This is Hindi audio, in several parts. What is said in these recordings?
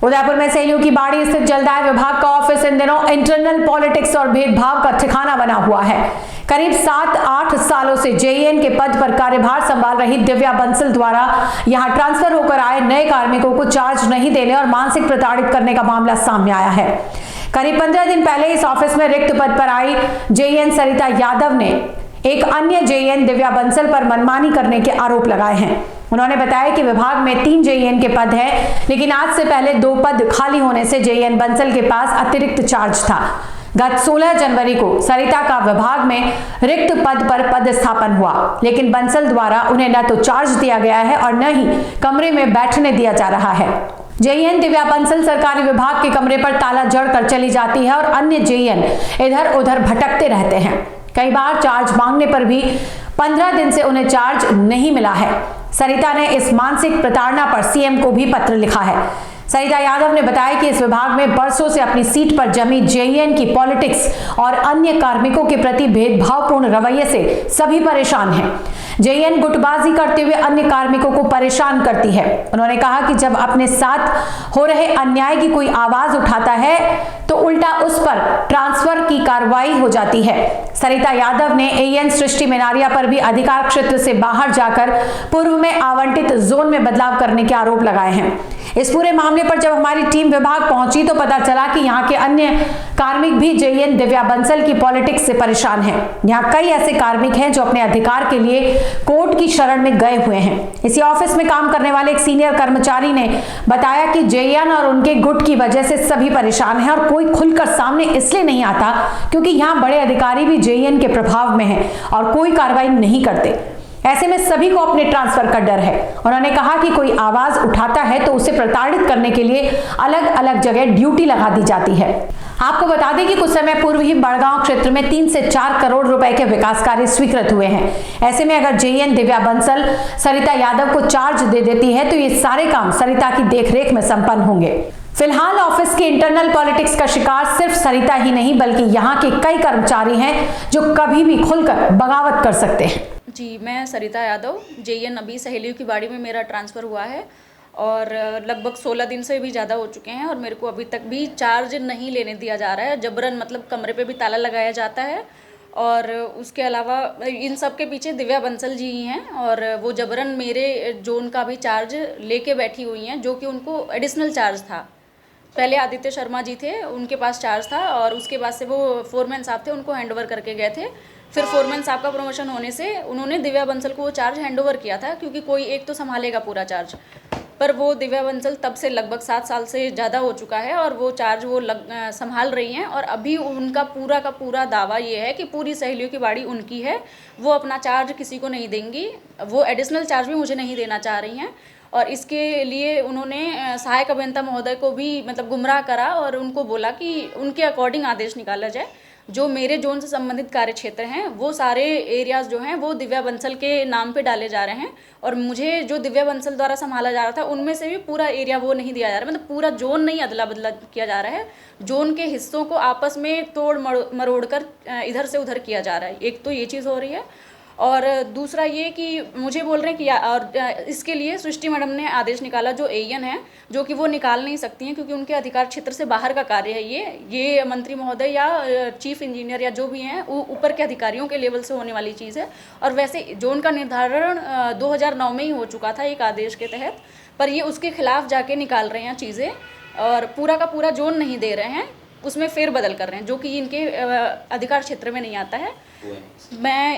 उदयपुर में सहेलियों की बाड़ी स्थित जलदाय विभाग का ऑफिस इन दिनों इंटरनल पॉलिटिक्स और भेदभाव का ठिकाना बना हुआ है। करीब 7-8 सालों से जेईएन के पद पर कार्यभार संभाल रही दिव्या बंसल द्वारा यहां ट्रांसफर होकर आए नए कार्मिकों को चार्ज नहीं देने और मानसिक प्रताड़ित करने का मामला सामने आया है। करीब 15 दिन पहले इस ऑफिस में रिक्त पद पर आई जेईएन सरिता यादव ने एक अन्य जेईएन दिव्या बंसल पर मनमानी करने के आरोप लगाए हैं। उन्होंने बताया कि विभाग में 3 जेईएन के पद हैं, लेकिन आज से पहले 2 पद खाली होने से जेईएन बंसल के पास अतिरिक्त चार्ज था। गत 16 जनवरी को सरिता का विभाग में रिक्त पद पर पदस्थापन हुआ, लेकिन बंसल द्वारा उन्हें न तो चार्ज दिया गया है और न ही कमरे में बैठने दिया जा रहा है। जेईएन दिव्या बंसल सरकारी विभाग के कमरे पर ताला जड़कर चली जाती है और अन्य जेईएन इधर उधर भटकते रहते हैं। कई बार चार्ज मांगने पर भी 15 दिन से उन्हें चार्ज नहीं मिला है। सरिता ने इस मानसिक प्रताड़ना पर सीएम को भी पत्र लिखा है। सरिता यादव ने बताया कि इस विभाग में बरसों से अपनी सीट पर जमी जेईएन की पॉलिटिक्स और अन्य कार्मिकों के प्रति भेदभावपूर्ण रवैये से सभी परेशान हैं। जेईएन गुटबाजी करते हुए अन्य कार्मिकों को परेशान करती है। उन्होंने कहा कि जब अपने साथ हो रहे अन्याय की कोई आवाज उठाता है तो उल्टा उस पर ट्रांसफर की कार्रवाई हो जाती है। सरिता यादव ने एएन सृष्टि मेनारिया पर भी अधिकार क्षेत्र से बाहर जाकर पूर्व में आवंटित जोन में बदलाव करने के आरोप लगाए हैं। इस पूरे मामले पर जब हमारी टीम विभाग पहुंची तो पता चला कि यहाँ के अन्य कार्मिक भी जेईएन दिव्या बंसल की पॉलिटिक्स से परेशान हैं। यहाँ कई ऐसे कार्मिक हैं जो अपने अधिकार के लिए कोर्ट की शरण में गए हुए हैं। इसी ऑफिस में काम करने वाले एक सीनियर कर्मचारी ने बताया कि जेईएन और उनके गुट की वजह से सभी परेशान हैं और कोई खुलकर सामने इसलिए नहीं आता क्योंकि यहाँ बड़े अधिकारी भी जेईएन के प्रभाव में हैं और कोई कार्रवाई नहीं करते। ऐसे में सभी को अपने ट्रांसफर का डर है। उन्होंने कहा कि कोई आवाज उठाता है तो उसे प्रताड़ित करने के लिए अलग अलग जगह ड्यूटी लगा दी जाती है। आपको बता दें कि कुछ समय पूर्व ही बड़गांव क्षेत्र में 3 से 4 करोड़ रुपए के विकास कार्य स्वीकृत हुए हैं। ऐसे में अगर जेईएन दिव्या बंसल सरिता यादव को चार्ज दे देती है तो ये सारे काम सरिता की देखरेख में संपन्न होंगे। फिलहाल ऑफिस के इंटरनल पॉलिटिक्स का शिकार सिर्फ सरिता ही नहीं बल्कि यहाँ के कई कर्मचारी हैं जो कभी भी खुलकर बगावत कर सकते हैं। जी, मैं सरिता यादव, जेईएन अभी सहेलियों की बाड़ी में मेरा ट्रांसफ़र हुआ है और लगभग 16 दिन से भी ज़्यादा हो चुके हैं और मेरे को अभी तक भी चार्ज नहीं लेने दिया जा रहा है। जबरन मतलब कमरे पे भी ताला लगाया जाता है और उसके अलावा इन सब के पीछे दिव्या बंसल जी ही हैं और वो जबरन मेरे जोन का भी चार्ज लेके बैठी हुई हैं, जो कि उनको एडिशनल चार्ज था। पहले आदित्य शर्मा जी थे, उनके पास चार्ज था और उसके बाद से वो फोरमैन साहब थे, उनको हैंडओवर करके गए थे। फिर फोरमैन साहब का प्रमोशन होने से उन्होंने दिव्या बंसल को वो चार्ज हैंडओवर किया था, क्योंकि कोई एक तो संभालेगा पूरा चार्ज। पर वो दिव्या बंसल तब से लगभग 7 साल से ज़्यादा हो चुका है और वो चार्ज वो संभाल रही हैं और अभी उनका पूरा का पूरा दावा ये है कि पूरी सहेलियों की बाड़ी उनकी है। वो अपना चार्ज किसी को नहीं देंगी, वो एडिशनल चार्ज भी मुझे नहीं देना चाह रही हैं और इसके लिए उन्होंने सहायक अभियंता महोदय को भी मतलब गुमराह करा और उनको बोला कि उनके अकॉर्डिंग आदेश निकाला जाए। जो मेरे जोन से संबंधित कार्य क्षेत्र हैं वो सारे एरियाज़ जो हैं वो दिव्या बंसल के नाम पे डाले जा रहे हैं और मुझे जो दिव्या बंसल द्वारा संभाला जा रहा था उनमें से भी पूरा एरिया वो नहीं दिया जा रहा, मतलब पूरा जोन नहीं अदला बदला किया जा रहा है। जोन के हिस्सों को आपस में तोड़ मरोड़ कर इधर से उधर किया जा रहा है। एक तो ये चीज़ हो रही है और दूसरा ये कि मुझे बोल रहे हैं कि और इसके लिए सृष्टि मैडम ने आदेश निकाला, जो एएन है, जो कि वो निकाल नहीं सकती हैं क्योंकि उनके अधिकार क्षेत्र से बाहर का कार्य है। ये मंत्री महोदय या चीफ इंजीनियर या जो भी हैं ऊपर के अधिकारियों के लेवल से होने वाली चीज़ है। और वैसे जोन का निर्धारण 2009 में ही हो चुका था एक आदेश के तहत, पर ये उसके खिलाफ जाके निकाल रहे हैं चीज़ें और पूरा का पूरा जोन नहीं दे रहे हैं, उसमें फेरबदल कर रहे हैं, जो कि इनके अधिकार क्षेत्र में नहीं आता है।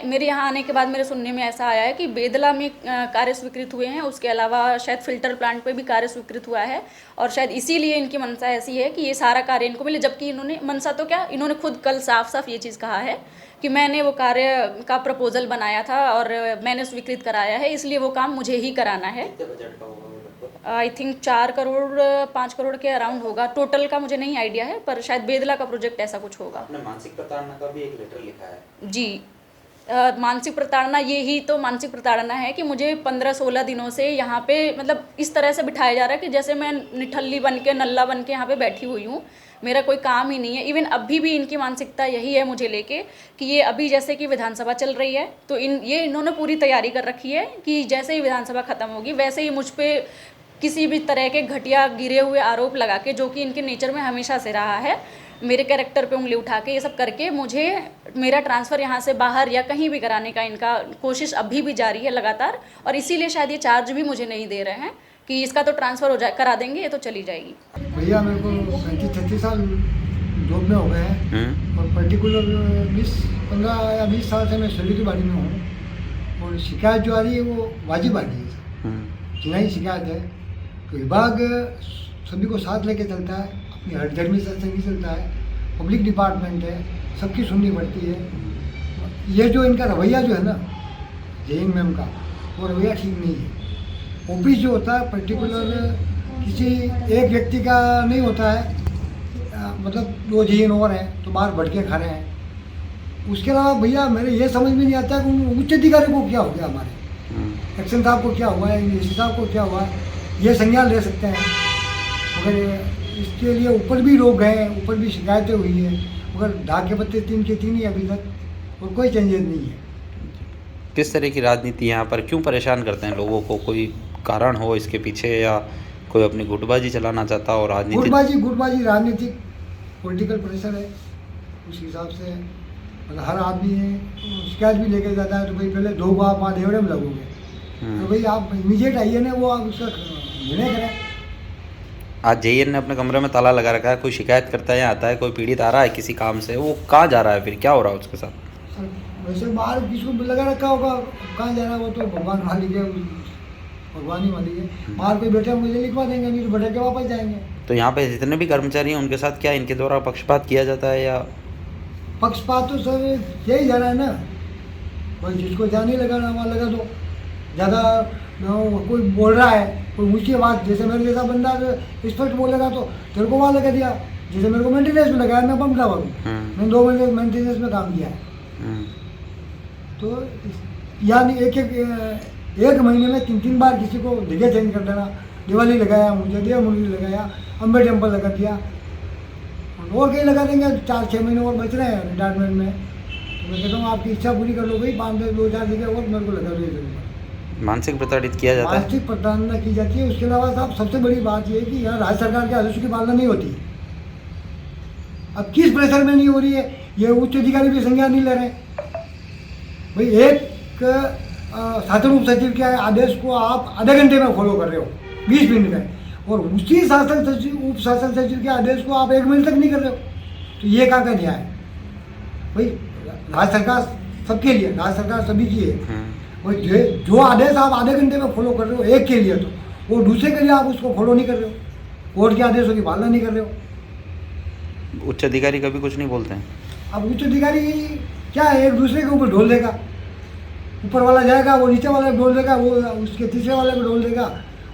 मेरे यहाँ आने के बाद मेरे सुनने में ऐसा आया है कि बेदला में कार्य स्वीकृत हुए हैं, उसके अलावा शायद फिल्टर प्लांट पे भी कार्य स्वीकृत हुआ है और शायद इसीलिए इनकी मंशा ऐसी है कि ये सारा कार्य इनको मिले। जबकि इन्होंने मंशा तो क्या, इन्होंने खुद कल साफ साफ ये चीज़ कहा है कि मैंने वो कार्य का प्रपोजल बनाया था और मैंने स्वीकृत कराया है, इसलिए वो काम मुझे ही कराना है। आई थिंक 4 करोड़ 5 करोड़ के अराउंड होगा, टोटल का मुझे नहीं आइडिया है, पर शायद बेदला का प्रोजेक्ट ऐसा कुछ होगा। आपने मानसिक प्रताड़ना का भी एक लेटर लिखा है। जी, मानसिक प्रताड़ना, ये ही तो मानसिक प्रताड़ना है कि मुझे 15-16 दिनों से यहाँ पे मतलब इस तरह से बिठाया जा रहा है कि जैसे मैं निठल्ली बन के नल्ला बन के यहाँ पे बैठी हुई हूँ, मेरा कोई काम ही नहीं है। इवन अभी भी इनकी मानसिकता यही है मुझे लेके कि ये अभी जैसे कि विधानसभा चल रही है तो इन्होंने पूरी तैयारी कर रखी है कि जैसे ही विधानसभा ख़त्म होगी वैसे ही मुझ पे किसी भी तरह के घटिया गिरे हुए आरोप लगा के, जो कि इनके नेचर में हमेशा से रहा है, मेरे कैरेक्टर पे उंगली उठा के ये सब करके मुझे मेरा ट्रांसफ़र यहाँ से बाहर या कहीं भी कराने का इनका कोशिश अभी भी जारी है लगातार। और इसीलिए शायद ये चार्ज भी मुझे नहीं दे रहे हैं कि इसका तो ट्रांसफ़र हो जाए, करा देंगे, ये तो चली जाएगी। भैया मेरे को 35-36 साल जॉब में हो गए हैं और पर्टिकुलर 15 या 20 साल से मैं सैलरी की बाड़ी में हूँ। और शिकायत जो आ रही है वो वाजिब आ रही है, चिनाई शिकायत है। तो विभाग सभी को साथ लेके चलता है, अपनी हठधर्मी से नहीं चलता है। पब्लिक डिपार्टमेंट है, सबकी सुननी पड़ती है। ये जो इनका रवैया जो है ना जेएन मैम का, वो रवैया ठीक नहीं है। ऑफिस जो होता है पर्टिकुलर किसी एक व्यक्ति का नहीं होता है, मतलब 2 जेएन और हैं तो बाहर भटके खा रहे हैं। उसके अलावा भैया मेरे ये समझ में नहीं आता कि उन उच्च अधिकारी को क्या हो गया, हमारे एक्शन साहब को क्या हुआ है, एसी साहब को क्या हुआ है, ये संज्ञान ले सकते हैं। मगर इसके लिए ऊपर भी लोग गए, ऊपर भी शिकायतें हुई है, मगर ढाके पत्ते 3 के 3 ही अभी तक, और कोई चेंजेस नहीं है। किस तरह की राजनीति यहाँ पर क्यों परेशान करते हैं लोगों को? कोई कारण हो इसके पीछे, या कोई अपनी गुटबाजी चलाना चाहता हो? राजनीति गुटबाजी राजनीतिक पॉलिटिकल प्रेशर है, उस हिसाब से मतलब हर आदमी है शिकायत भी लेके जाता है तो भाई पहले 2 बार 5 डेवड़े में लगोगे, तो भाई आप इमीडिएट आइए ना, वो आप उसका निर्णय करें। आज जेएन ने अपने कमरे में ताला लगा रखा है, कोई शिकायत करता है या आता है, कोई पीड़ित आ रहा है किसी काम से, वो कहाँ जा रहा है, फिर क्या हो रहा है उसके साथ? सर वैसे बाहर किसी को लगा रखा होगा, कहाँ जा रहा है वो तो भगवान मालिक है, भगवान ही मालिक है। बाहर कोई बैठे मुझे लिखवा देंगे, नहीं तो बैठे के वापस जाएंगे। तो यहाँ पे जितने भी कर्मचारी हैं उनके साथ क्या इनके द्वारा पक्षपात किया जाता है, या पक्षपात तो सर यही जा रहा है ना, भाई जिसको जाने लगा ना वहाँ लगा दो। ज़्यादा कोई बोल रहा है, कोई ऊँची बात, जैसे मेरे जैसा बंदा स्पष्ट बोलेगा तो तेरे को वहाँ लगा दिया। जैसे मेरे को मेंटेनेंस में लगाया, मैं पंप ड्राइवर हूँ, मैंने 2 महीने मेंटेनेंस में काम किया है। तो यानी एक महीने में 3 बार किसी को जगह चेंज कर देना। दिवाली लगाया मुझे, देव मुरली लगाया, अम्बे टेम्पल लगा दिया, और कहीं लगा देंगे। 4-6 महीने और बच रहे हैं रिटायरमेंट में, तो मैं कहता हूँ आपकी इच्छा पूरी कर लो भाई, 5-2-4 जगह और मेरे को लगा दो। मानसिक प्रताड़ित किया जाता है? मानसिक प्रताड़ना की जाती है। उसके अलावा साहब सबसे बड़ी बात ये है कि यहाँ राज्य सरकार के आदेशों की पालना नहीं होती। अब किस प्रेशर में नहीं हो रही है, ये उच्च अधिकारी भी संज्ञान नहीं ले रहे भाई। एक शासन उप सचिव के आदेश को आप आधे घंटे में फॉलो कर रहे हो, 20 मिनट में, और उसी शासन सचिव उप शासन सचिव के आदेश को आप 1 मिनट तक नहीं कर रहे हो, तो ये कहाँ का न्याय है भाई? राज्य सरकार सबके लिए, राज्य सरकार सभी की है। और जो आदेश आप आधे घंटे में फॉलो कर रहे हो एक के लिए, तो वो दूसरे के लिए आप उसको फॉलो नहीं कर रहे हो, कोर्ट के आदेशों की पालना नहीं कर रहे हो। उच्च अधिकारी कभी कुछ नहीं बोलते हैं? अब उच्च अधिकारी क्या है, एक दूसरे के ऊपर ढोल देगा, ऊपर वाला जाएगा वो नीचे वाले को ढोल देगा, वो उसके तीसरे वाले को ढोल देगा,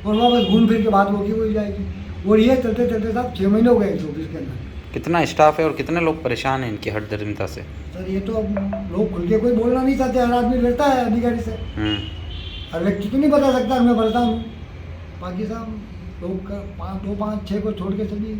और वापस घूम फिर के बात होगी हो जाएगी। और ये चलते चलते साहब 6 महीने हो गए इस ऑफिस के अंदर। कितना स्टाफ है और कितने लोग परेशान हैं इनकी हठधर्मिता से? सर ये तो अब लोग खुल के कोई बोलना नहीं चाहते, हर आदमी लड़ता है अधिकारी से। हर व्यक्ति तो नहीं बता सकता मैं परेशान हूँ, बाकी साहब लोग का 2-5-6 को छोड़ के सभी